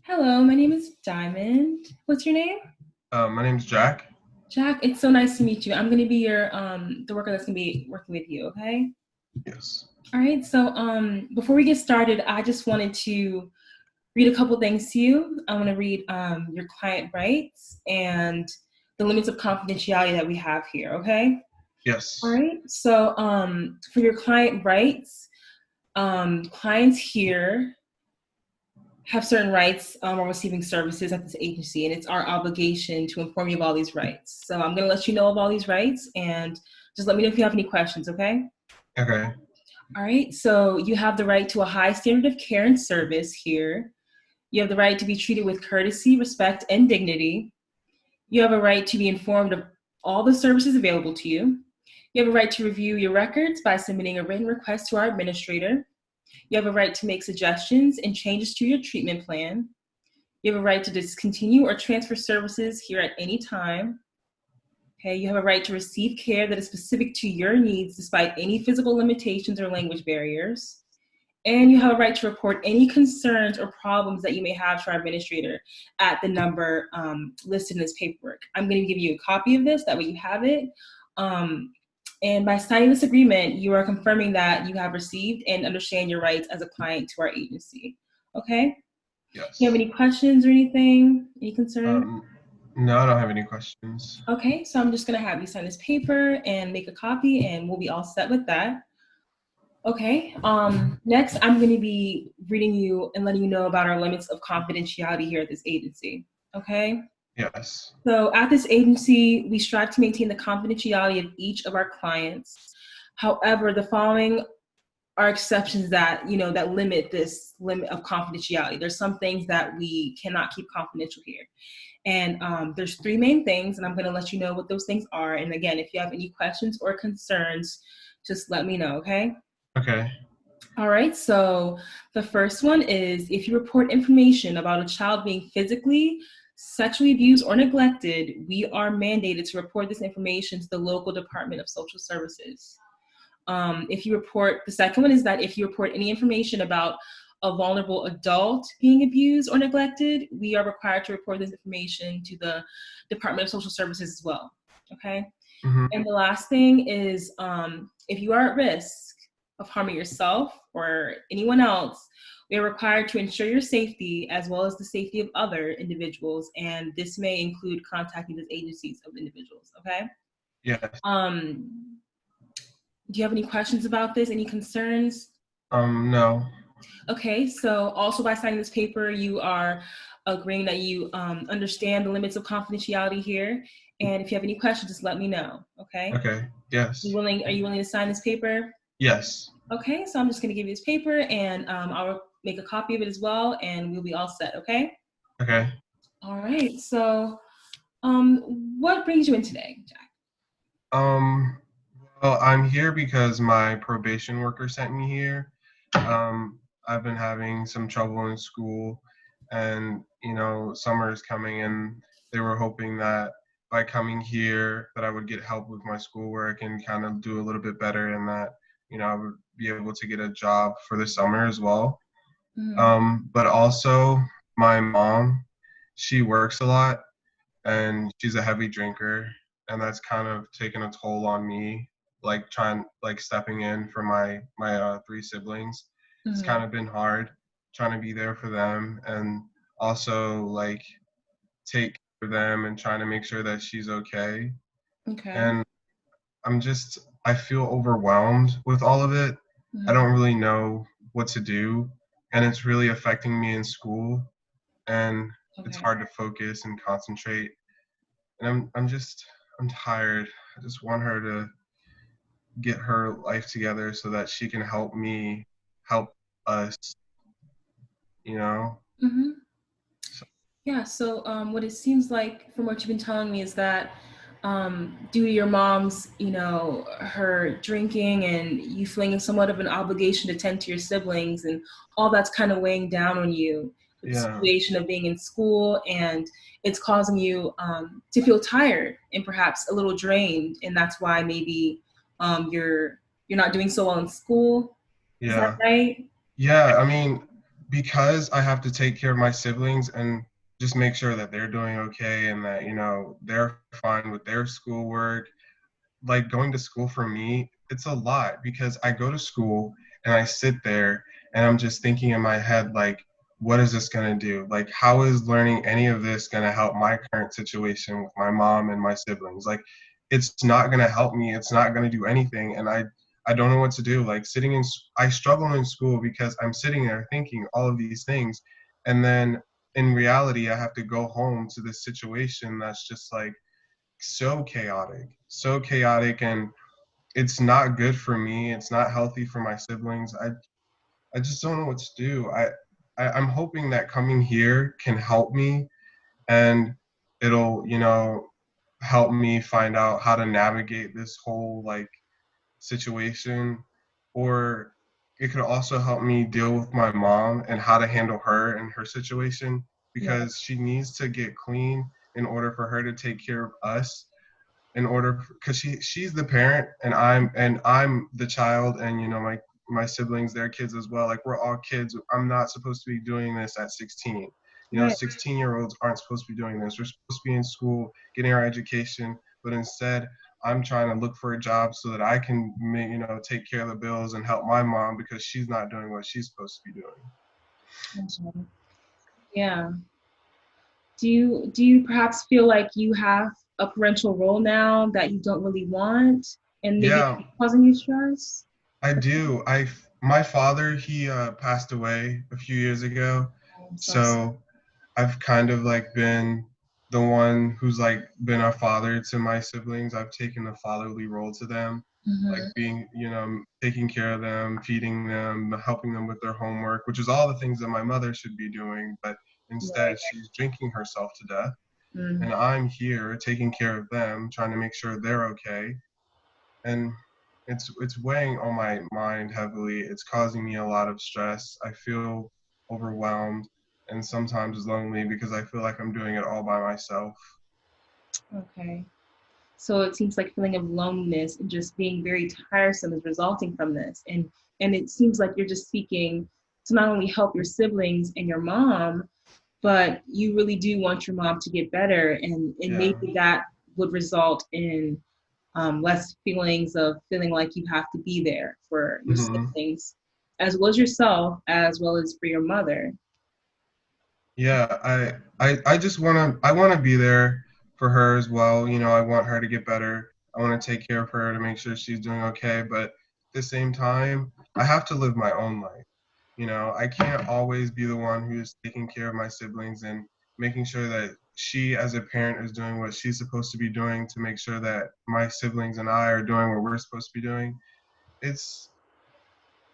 Hello, my name is Diamond. What's your name? My name's Jack. Jack. It's so nice to meet you. I'm going to be your the worker that's going to be working with you, okay? Yes. All right. So, before we get started, I just wanted to read a couple things to you. I want to read your client rights and the limits of confidentiality that we have here, okay? All Yes. right. So, for your client rights, clients here have certain rights on receiving services at this agency, and it's our obligation to inform you of all these rights. So I'm going to let you know of all these rights, and just let me know if you have any questions, okay? Okay. All right, so you have the right to a high standard of care and service here. You have the right to be treated with courtesy, respect, and dignity. You have a right to be informed of all the services available to you. You have a right to review your records by submitting a written request to our administrator. You have a right to make suggestions and changes to your treatment plan. You have a right to discontinue or transfer services here at any time. Okay, you have a right to receive care that is specific to your needs despite any physical limitations or language barriers. And you have a right to report any concerns or problems that you may have to our administrator at the number listed in this paperwork. I'm going to give you a copy of this, that way you have it. And by signing this agreement, you are confirming that you have received and understand your rights as a client to our agency. Okay? You have Yes. any questions or anything? Any concerns? Um, no, I don't have any questions. Okay, so I'm just gonna have you sign this paper and make a copy, and we'll be all set with that. Okay, next I'm gonna be reading you and letting you know about our limits of confidentiality here at this agency. Okay, Yes. so at this agency, we strive to maintain the confidentiality of each of our clients. However, the following are exceptions that that limit this limit of confidentiality. There's some things that we cannot keep confidential here. And there's three main things, and I'm going to let you know what those things are. And again, if you have any questions or concerns, just let me know, okay? Okay. All right, so the first one is if you report information about a child being physically, sexually abused, or neglected, we are mandated to report this information to the local Department of Social Services. If you report, the second one is that if you report any information about a vulnerable adult being abused or neglected, we are required to report this information to the Department of Social Services as well. Okay. Mm-hmm. And the last thing is if you are at risk of harming yourself or anyone else, we are required to ensure your safety as well as the safety of other individuals. And this may include contacting the agencies of individuals. Okay. Yes. Um, do you have any questions about this? Any concerns? No. Okay, so also by signing this paper, you are agreeing that you understand the limits of confidentiality here. And if you have any questions, just let me know. Okay. Okay. Yes. Are you willing to sign this paper? Yes. Okay, so I'm just going to give you this paper, and I'll make a copy of it as well, and we'll be all set. Okay. Okay. All right. So, what brings you in today, Jack? Um, well, I'm here because my probation worker sent me here. I've been having some trouble in school, and summer is coming, and they were hoping that by coming here that I would get help with my schoolwork and kind of do a little bit better, and that I would be able to get a job for the summer as well. Mm-hmm. But also my mom, she works a lot, and she's a heavy drinker, and that's kind of taken a toll on me, like stepping in for my three siblings. It's Mm-hmm. kind of been hard trying to be there for them, and also like take care of them and trying to make sure that she's okay. Okay. And I feel overwhelmed with all of it. I Mm-hmm. don't really know what to do, and it's really affecting me in school, and it's Okay. hard to focus and concentrate. And I'm tired. I just want her to get her life together so that she can help me help us, you know? Mm-hmm. So, Yeah, so what it seems like from what you've been telling me is that due to your mom's, her drinking and you feeling somewhat of an obligation to tend to your siblings and all that's kind of weighing down on you with the yeah. situation of being in school, and it's causing you to feel tired and perhaps a little drained, and that's why maybe you're not doing so well in school. Is that Yeah. right? Yeah, I mean, because I have to take care of my siblings and just make sure that they're doing okay and that, you know, they're fine with their schoolwork. Like going to school for me, it's a lot because I go to school and I sit there and I'm just thinking in my head, like, what is this going to do? Like, how is learning any of this going to help my current situation with my mom and my siblings? Like, it's not going to help me. It's not going to do anything. And I don't know what to do. Like, I struggle in school because I'm sitting there thinking all of these things. And then in reality, I have to go home to this situation that's just like, so chaotic, and it's not good for me. It's not healthy for my siblings. I just don't know what to do. I'm hoping that coming here can help me, and it'll, you know, help me find out how to navigate this whole like situation, or it could also help me deal with my mom and how to handle her and her situation, Right. because she needs to get clean in order for her to take care of us, in order, because she's the parent and I'm the child, and you know, my siblings, they're kids as well. Like, we're all kids. I'm not supposed to be doing this at 16. You know, Right. 16-year-olds aren't supposed to be doing this. We're supposed to be in school getting our education, but instead I'm trying to look for a job so that I can, you know, take care of the bills and help my mom because she's not doing what she's supposed to be doing. Mhm. Yeah. Do you perhaps feel like you have a parental role now that you don't really want, and maybe Yeah, it's causing you stress? I do. My father, he passed away a few years ago, I'm so sorry. so I've kind of like been the one who's like been a father to my siblings. I've taken a fatherly role to them, like Hmm. being, you know, taking care of them, feeding them, helping them with their homework, which is all the things that my mother should be doing, but instead Right. she's drinking herself to death. Mm. And I'm here taking care of them, trying to make sure they're okay. And it's weighing on my mind heavily. It's causing me a lot of stress. I feel overwhelmed and sometimes lonely because I feel like I'm doing it all by myself. Okay. So it seems like feeling of loneliness and just being very tiresome is resulting from this. And it seems like you're just seeking to not only help your siblings and your mom, but you really do want your mom to get better, and Yeah. maybe that would result in less feelings of feeling like you have to be there for your Hmm. siblings, as well as yourself, as well as for your mother. Yeah, I just I want to be there for her as well. You know, I want her to get better. I want to take care of her to make sure she's doing okay, but at the same time, I have to live my own life. You know, I can't always be the one who's taking care of my siblings and making sure that she, as a parent, is doing what she's supposed to be doing to make sure that my siblings and I are doing what we're supposed to be doing. It's,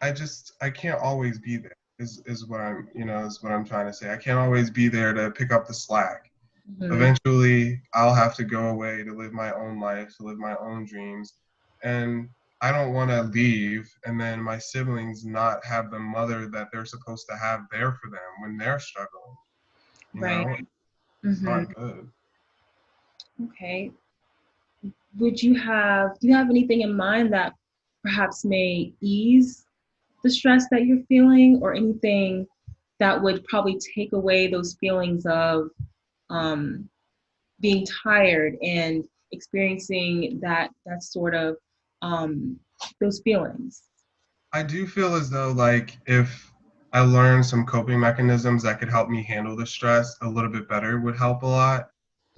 I can't always be there. Is what I'm, you know, is what I'm trying to say. I can't always be there to pick up the slack. Mhm. Eventually, I'll have to go away to live my own life, to live my own dreams, and I don't want to leave and then my siblings not have the mother that they're supposed to have there for them when they're struggling. You Right. know, it's Hmm. not good. Okay. Do you have anything in mind that perhaps may ease the stress that you're feeling, or anything that would probably take away those feelings of um, being tired and experiencing that sort of um, those feelings? I do feel as though like if I learned some coping mechanisms that could help me handle the stress a little bit better would help a lot.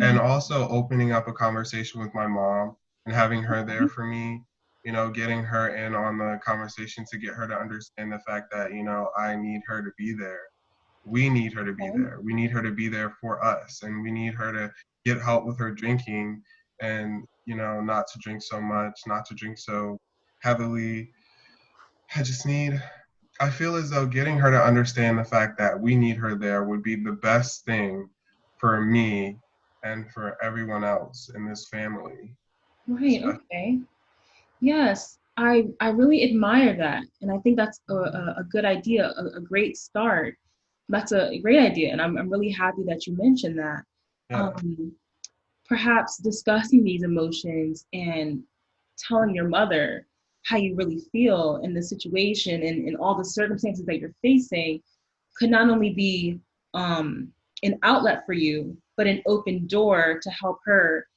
And Mhm. also opening up a conversation with my mom and having her there for me, you know, getting her in on the conversation to get her to understand the fact that, you know, I need her to be there. We need her to be Okay. there. We need her to be there for us, and we need her to get help with her drinking and, you know, not to drink so much, not to drink so heavily. I just need, I feel as though getting her to understand the fact that we need her there would be the best thing for me and for everyone else in this family. Right. Okay. Yes, I really admire that, and I think that's a good idea, a great start. That's a great idea, and I'm really happy that you mentioned that. Yeah. Um, Perhaps discussing these emotions and telling your mother how you really feel in the situation, and all the circumstances that you're facing could not only be an outlet for you, but an open door to help her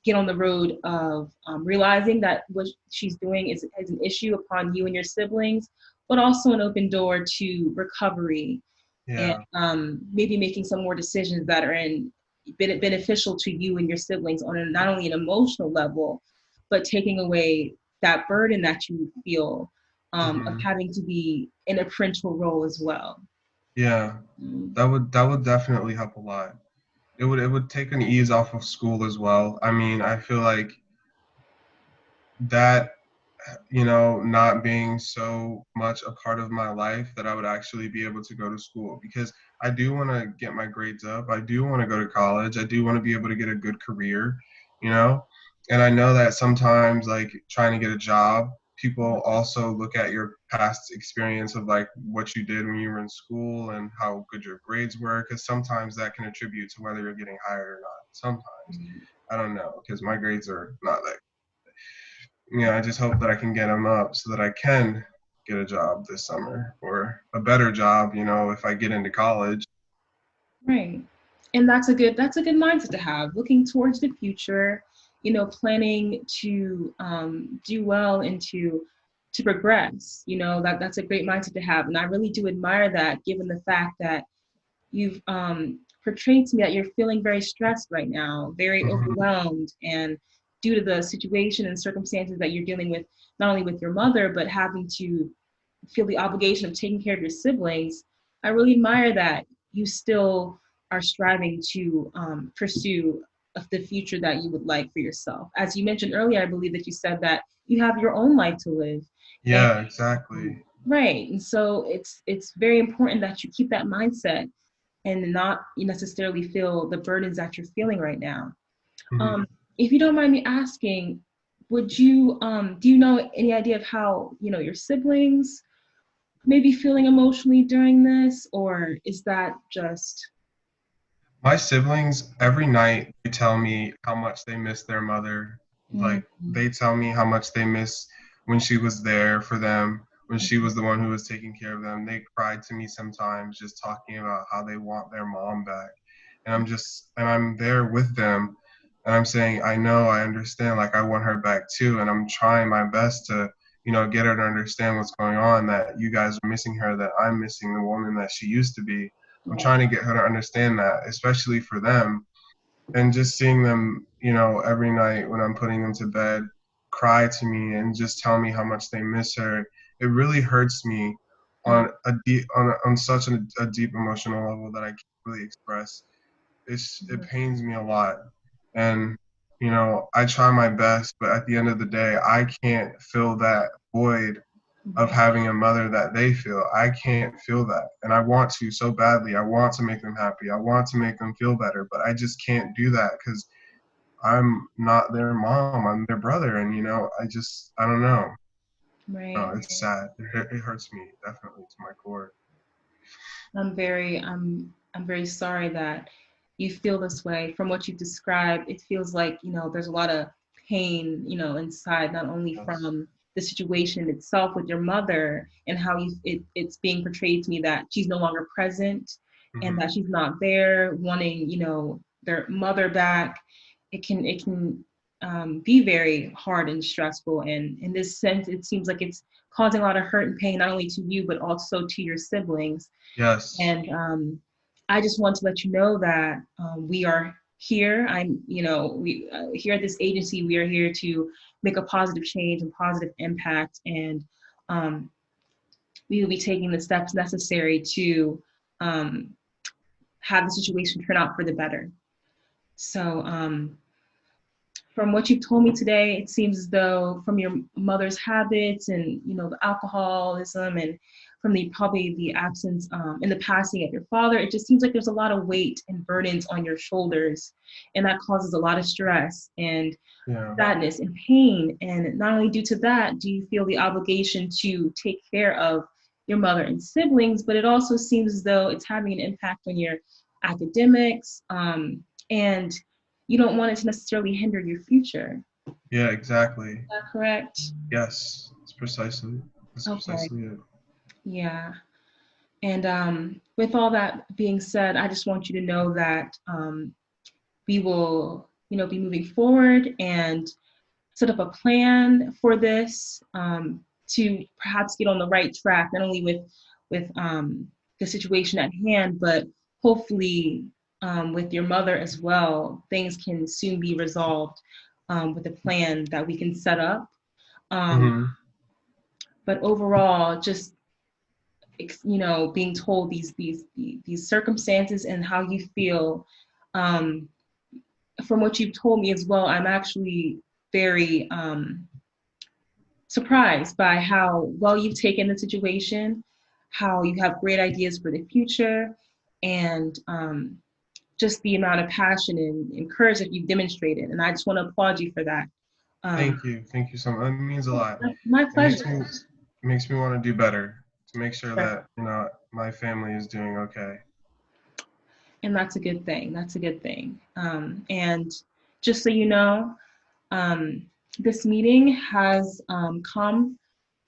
get on the road of realizing that what she's doing is an issue upon you and your siblings, but also an open door to recovery and Yeah. maybe making some more decisions that are beneficial to you and your siblings on not only an emotional level, but taking away that burden that you feel of Hmm. having to be in a parental role as well. Yeah. Mm. That would definitely help a lot. It would take an ease off of school as well. I mean, I feel like that, not being so much a part of my life, that I would actually be able to go to school, because I do want to get my grades up. I do want to go to college. I do want to be able to get a good career, you know? And I know that sometimes, like, trying to get a job, people also look at your past experience of like what you did when you were in school and how good your grades were, because sometimes that can attribute to whether you're getting hired or not. Sometimes. I don't know, because my grades are not that. I just hope that I can get them up so that I can get a job this summer, or a better job, if I get into college. Right. And that's a good mindset to have, looking towards the future, planning to do well and to progress. That's a great mindset to have. And I really do admire that, given the fact that you've portrayed to me that you're feeling very stressed right now, very Hmm. overwhelmed, and due to the situation and circumstances that you're dealing with, not only with your mother, but having to feel the obligation of taking care of your siblings. I really admire that you still are striving to pursue the future that you would like for yourself. As you mentioned earlier, I believe that you said that you have your own life to live. And Yeah, exactly. right. And so it's very important that you keep that mindset and not necessarily feel the burdens that you're feeling right now. Hmm. Um, if you don't mind me asking, would you do you know any idea of how your siblings may be feeling emotionally during this, or is that just My siblings, every night, they tell me how much they miss their mother. mm, Like, they tell me how much they miss when she was there for them, when she was the one who was taking care of them. They cried to me sometimes, just talking about how they want their mom back. And I'm there with them, and I'm saying, I know, I understand, like, I want her back too. And I'm trying my best to, get her to understand what's going on, that you guys are missing her, that I'm missing the woman that she used to be. I'm right? trying to get her to understand that, especially for them. And just seeing them, every night when I'm putting them to bed, cry to me and just tell me how much they miss her, it really hurts me Mm, on on such a deep emotional level that I can't really express. It pains me a lot. And I try my best, but at the end of the day, I can't fill that void of right. having a mother that they feel. I can't feel that. And I want to so badly. I want to make them happy. I want to make them feel better, but I just can't do that because I'm not their mom. I'm their brother. And, I don't know. Right. No, it's sad. It hurts me definitely to my core. I'm very sorry that you feel this way. From what you've described, it feels like, there's a lot of pain, inside, not only Yes. from the situation itself with your mother and how it's being portrayed to me that she's no longer present and Hmm. that she's not there wanting, their mother back. It can be very hard and stressful. And in this sense, it seems like it's causing a lot of hurt and pain, not only to you, but also to your siblings. Yes. And I just want to let you know that we are here. We here at this agency, we are here to make a positive change and positive impact. And um, we will be taking the steps necessary to um, have the situation turn out for the better. So, from what you've told me today, it seems as though from your mother's habits and the alcoholism and from the probably the absence and the passing of your father, it just seems like there's a lot of weight and burdens on your shoulders, and that causes a lot of stress and Yeah. sadness and pain. And not only due to that, do you feel the obligation to take care of your mother and siblings, but it also seems as though it's having an impact on your academics, and you don't want it to necessarily hinder your future. Yeah, exactly. Is that correct? Yes. That's Okay. precisely it. Yeah. And with all that being said, I just want you to know that we will, be moving forward and set up a plan for this to perhaps get on the right track, not only with the situation at hand, but hopefully with your mother as well. Things can soon be resolved with a plan that we can set up. Um, Hmm. but overall, just being told these circumstances and how you feel. Um, from what you've told me as well, I'm actually very surprised by how well you've taken the situation, how you have great ideas for the future, and just the amount of passion and courage that you've demonstrated. And I just want to applaud you for that. Um, Thank you so much. It means a lot. my It makes pleasure. me want to do better to make sure that my family is doing okay. And that's a good thing. That's a good thing. And just so you know, um, this meeting has come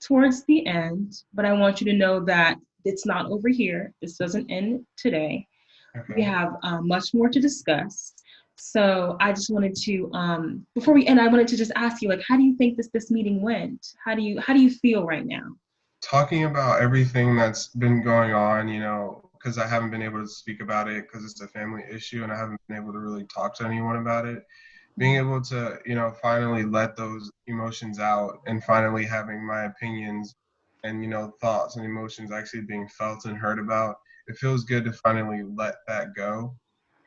towards the end, but I want you to know that it's not over here. This doesn't end today. We Okay. have much more to discuss. So I just wanted to, before we end, I wanted to just ask you, like, how do you think this meeting went? How do you feel right now? Talking about everything that's been going on, because I haven't been able to speak about it because it's a family issue and I haven't been able to really talk to anyone about it. Being able to, finally let those emotions out and finally having my opinions and, thoughts and emotions actually being felt and heard about, it feels good to finally let that go.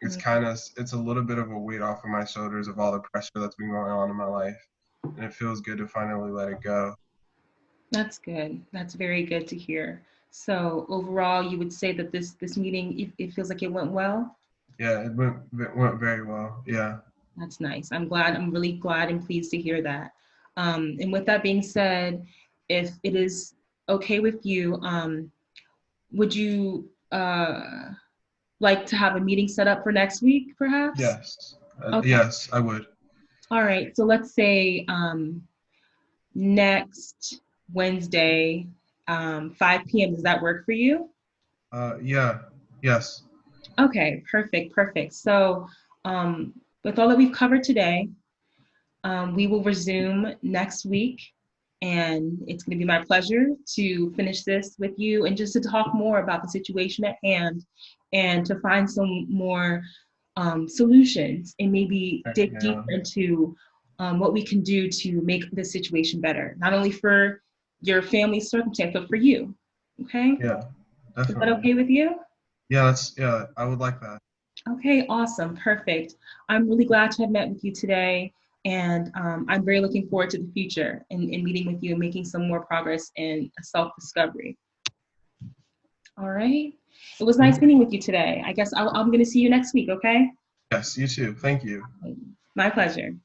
It's a little bit of a weight off of my shoulders of all the pressure that's been going on in my life. And it feels good to finally let it go. That's good. That's very good to hear. So overall, you would say that this meeting, it feels like it went well? Yeah, it went very well. Yeah. That's nice. I'm glad. I'm really glad and pleased to hear that. And with that being said, if it is okay with you, would you like to have a meeting set up for next week, perhaps? Yes. Okay. Yes, I would. All right. So let's say next Wednesday, 5 p.m. Does that work for you? Yeah. Yes. Okay. Perfect. Perfect. So with all that we've covered today, we will resume next week, and it's going to be my pleasure to finish this with you and just to talk more about the situation at hand and to find some more solutions and maybe dig Yeah. deeper into what we can do to make this situation better, not only for your family's circumstance, but for you. Okay? Yeah. Is that Definitely. okay with you? Yeah. I would like that. Okay, awesome, perfect. I'm really glad to have met with you today, and I'm very looking forward to the future and meeting with you and making some more progress in self-discovery. All right. It was nice Mhm. meeting with you today. I guess I'm going to see you next week, okay? Yes, you too. Thank you. My pleasure.